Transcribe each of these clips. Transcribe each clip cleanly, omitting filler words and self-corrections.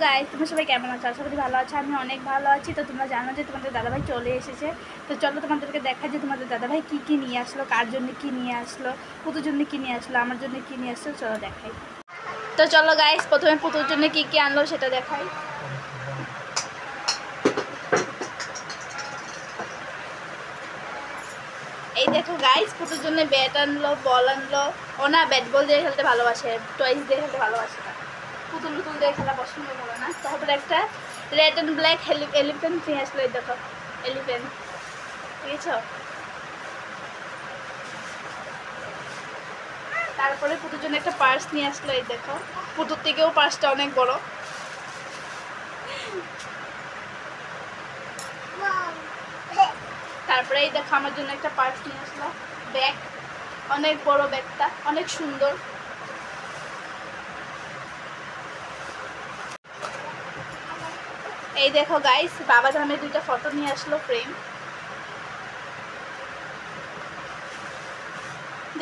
Guys, তোমরা সবাই কেমন আছো? আশা করি ভালো আছো। আমি অনেক ভালো আছি। তো তোমরা জানো যে তোমাদের দাদাভাই চলে এসেছে। তো চলো তোমাদেরকে দেখা যে তোমাদের দাদাভাই কী কী নিয়ে আসলো, কার জন্য কী নিয়ে আসলো, পুতুর জন্য কী নিয়ে আসলো, আমার জন্য কী নিয়ে আসলো, চলো দেখাই। তো চলো গাইস, প্রথমে পুতুর জন্য কী কী আনলো সেটা দেখাই। এই দেখো গাইস, পুতুর জন্য ব্যাট আনলো, বল আনলো। ও না, ব্যাট বল দিয়ে খেলতে ভালোবাসে, টয়েস দিয়ে খেলতে ভালোবাসে না, পুতুল টুতুল দিয়ে খেলা পছন্দ করে না। তারপরে একটা রেড অ্যান্ড ব্ল্যাক এলিফ্যান্ট নিয়ে আসলো। এই দেখো এলিফ্যান্ট, বুঝেছো? তারপরে পুতুর জন্য একটা পার্স নিয়ে আসলো। এই দেখো, পুতুর থেকেও পার্সটা অনেক বড়। তারপরে এই দেখো আমার জন্য একটা পার্স নিয়ে আসলো, ব্যাগ, অনেক বড় ব্যাগটা, অনেক সুন্দর। এই দেখো গাইস, বাবা ধামের দুইটা ফটো নিয়ে আসলো, ফ্রেম।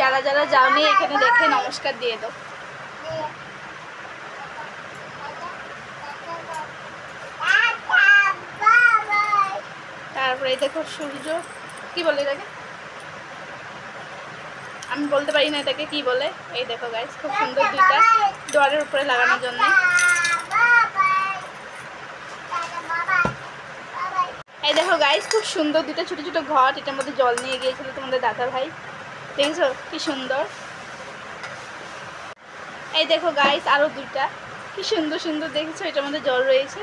যারা যারা যাওনি এখানে দেখে নমস্কার দিয়ে দাও। তারপরে এই দেখো সূর্য, কি বলে এটাকে, আমি বলতে পারি না এটাকে কি বলে। এই দেখো গাইস, খুব সুন্দর দুইটা ডোয়ারের উপরে লাগানোর জন্য। এই দেখো গাইস, খুব সুন্দর দুটো ছোট ছোট ঘট, এটার মধ্যে জল নিয়ে গিয়েছিল তোমাদের দাদা ভাই, দেখেছো কি সুন্দর। এই দেখো গাইস, আরো দুইটা কি সুন্দর সুন্দর, দেখেছো এটার মধ্যে জল রয়েছে,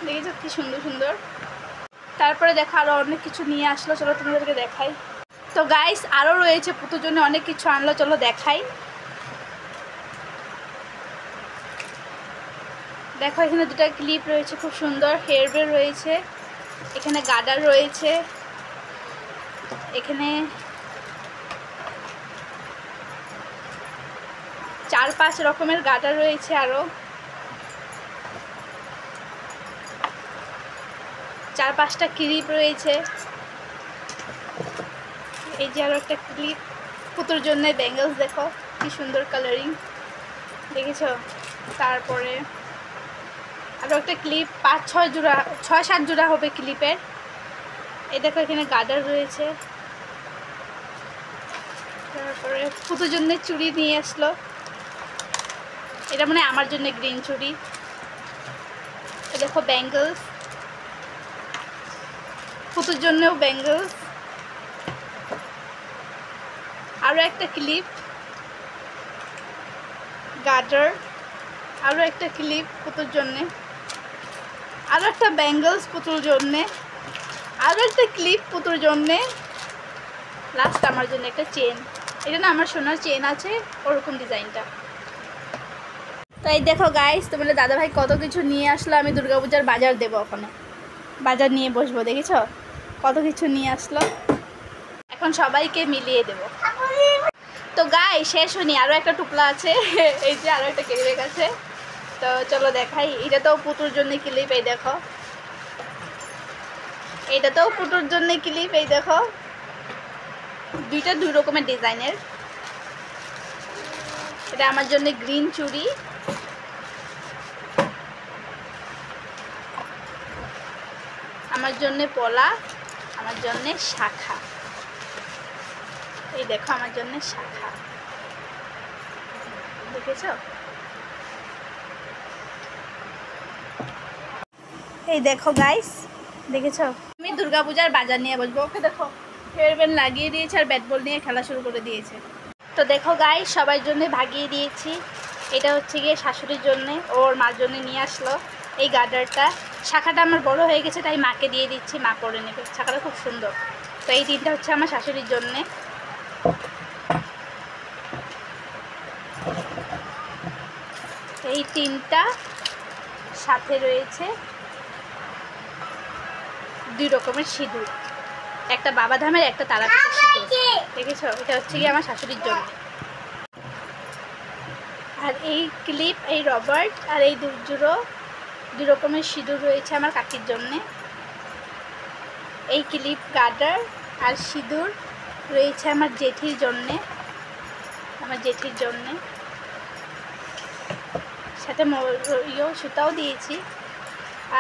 দেখেছো কি সুন্দর সুন্দর। তারপরে দেখো আরো অনেক কিছু নিয়ে আসলো, চলো তোমাদেরকে দেখাই। তো গাইস, আরো রয়েছে পুতুর জন্য অনেক কিছু আনলো, চলো দেখাই। দেখো এখানে দুটো ক্লিপ রয়েছে, খুব সুন্দর হেয়ার বের রয়েছে, এখানে গার্ডার রয়েছে, এখানে 4-5 রকমের গার্ডার রয়েছে, আরো 4-5টা ক্লিপ রয়েছে। এই যে আরো একটা ক্লিপ পুতুর জন্য, ব্যাঙ্গলস দেখো কি সুন্দর কালারিং, দেখেছো? তারপরে আরও একটা ক্লিপ, 5-6 জোড়া, 6-7 জোড়া হবে ক্লিপের। এই দেখো এখানে গার্ডার রয়েছে। তারপরে পুতুর জন্য চুড়ি নিয়ে আসলো, এটা মানে আমার জন্য গ্রিন চুড়ি। এই দেখো ব্যাঙ্গলস, পুতুর জন্যও ব্যাঙ্গলস। আরও একটা ক্লিপ, গার্ডার, আরও একটা ক্লিপ পুতুর জন্যে, আরও একটা ব্যাঙ্গলস পুতুর জন্যে, আরও একটা ক্লিপ পুতুর জন্যে, লাস্ট আমার জন্য একটা চেন। এটা না আমার সোনার চেন আছে, ওরকম ডিজাইনটা। তো এই দেখো গাইস, তোমাদের দাদাভাই কত কিছু নিয়ে আসলো। আমি দুর্গাপূজার বাজার দেবো, ওখানে বাজার নিয়ে বসবো, দেখেছো কত কিছু নিয়ে আসলো, এখন সবাইকে মিলিয়ে দেবো। তো গাইস শেষ হয়নি, আরও একটা টুকলা আছে, এই যে আরও একটা ক্যারি ব্যাগ আছে। তো চলো দেখাই। এটা তো পুতুর জন্য ক্লিপ, এই দেখো, এটা তো পুতুর জন্য ক্লিপ, এই দেখো দুইটা 2 রকমের ডিজাইনের। এটা আমার জন্য গ্রিন চুড়ি, আমার জন্য পলা, আমার জন্য শাখা। এই দেখো আমার জন্য শাখা, দেখেছো? এই দেখো গাইস, দেখেছো? আমি দুর্গাপূজার বাজার নিয়ে বসবো। ওকে দেখো হেয়ার ব্যান্ড লাগিয়ে দিয়েছে আর ব্যাট বল নিয়ে খেলা শুরু করে দিয়েছে। তো দেখো গাইস, সবার জন্য ভাগিয়ে দিয়েছি। এটা হচ্ছে গিয়ে শাশুড়ির জন্যে, ওর মার জন্য নিয়ে আসলো এই গার্ডারটা। শাখাটা আমার বড় হয়ে গেছে, তাই মাকে দিয়ে দিচ্ছি, মা করে নেবে। শাখাটা খুব সুন্দর। তো এই 3টা হচ্ছে আমার শাশুড়ির জন্যে। এই 3টা সাথে রয়েছে 2 রকমের সিঁদুর, একটা বাবা ধামের, একটা তারাপীঠের সিঁদুর, দেখেছো? এটা হচ্ছে গিয়ে আমার শাশুড়ির জন্য। আর এই ক্লিপ, এই রবার্ট আর এই 2 রকমের সিঁদুর রয়েছে আমার কাকির জন্যে। এই ক্লিপ, গার্ডার আর সিঁদুর রয়েছে আমার জেঠির জন্যে, আমার জেঠির জন্যে। সাথে সুতাও দিয়েছি।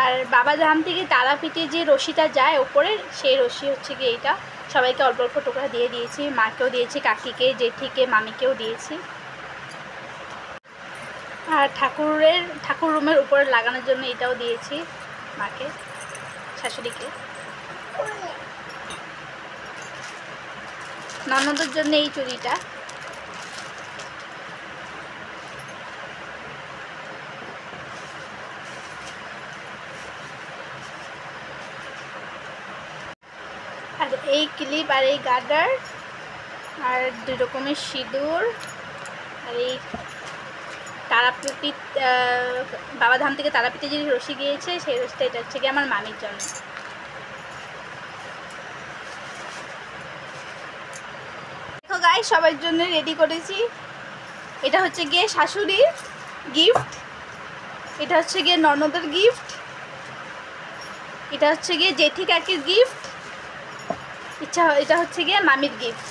আর বাবাধাম থেকে তারাপীঠে যে রশিটা যায় ওপরে, সেই রশি হচ্ছে গিয়ে এইটা। সবাইকে অল্প অল্প টোকরা দিয়ে দিয়েছি, মাকেও দিয়েছি, কাকিকে, জেঠিকে, মামিকেও দিয়েছি। আর ঠাকুর রুমের উপরে লাগানোর জন্য এটাও দিয়েছি মাকে, শাশুড়িকে। ননদের জন্য এই চুড়িটা। আর এই ক্লিপ আর এই গার্ডার আর 2 রকমের সিঁদুর আর এই তারাপীঠ বাবাধাম থেকে তারাপীঠে যে রশি গিয়েছে সেই রশিটা, এটা হচ্ছে গিয়ে আমার মামির জন্য। দেখো গাইস, সবার জন্য রেডি করেছি। এটা হচ্ছে গিয়ে শাশুড়ির গিফট, এটা হচ্ছে গিয়ে ননদের গিফট, এটা হচ্ছে গিয়ে জেঠি কাকির গিফট, এটা হচ্ছে গিয়ে মামির গিফট।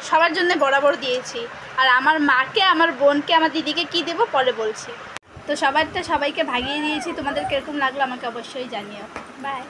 সবার জন্য বরাবর দিয়েছি। আর আমার মাকে, আমার বোনকে, আমার দিদিকে কি দেবো পরে বলছি। তো সবাইকে ভাগিয়ে দিয়েছি। তোমাদের কীরকম লাগলো আমাকে অবশ্যই জানিও। বাই।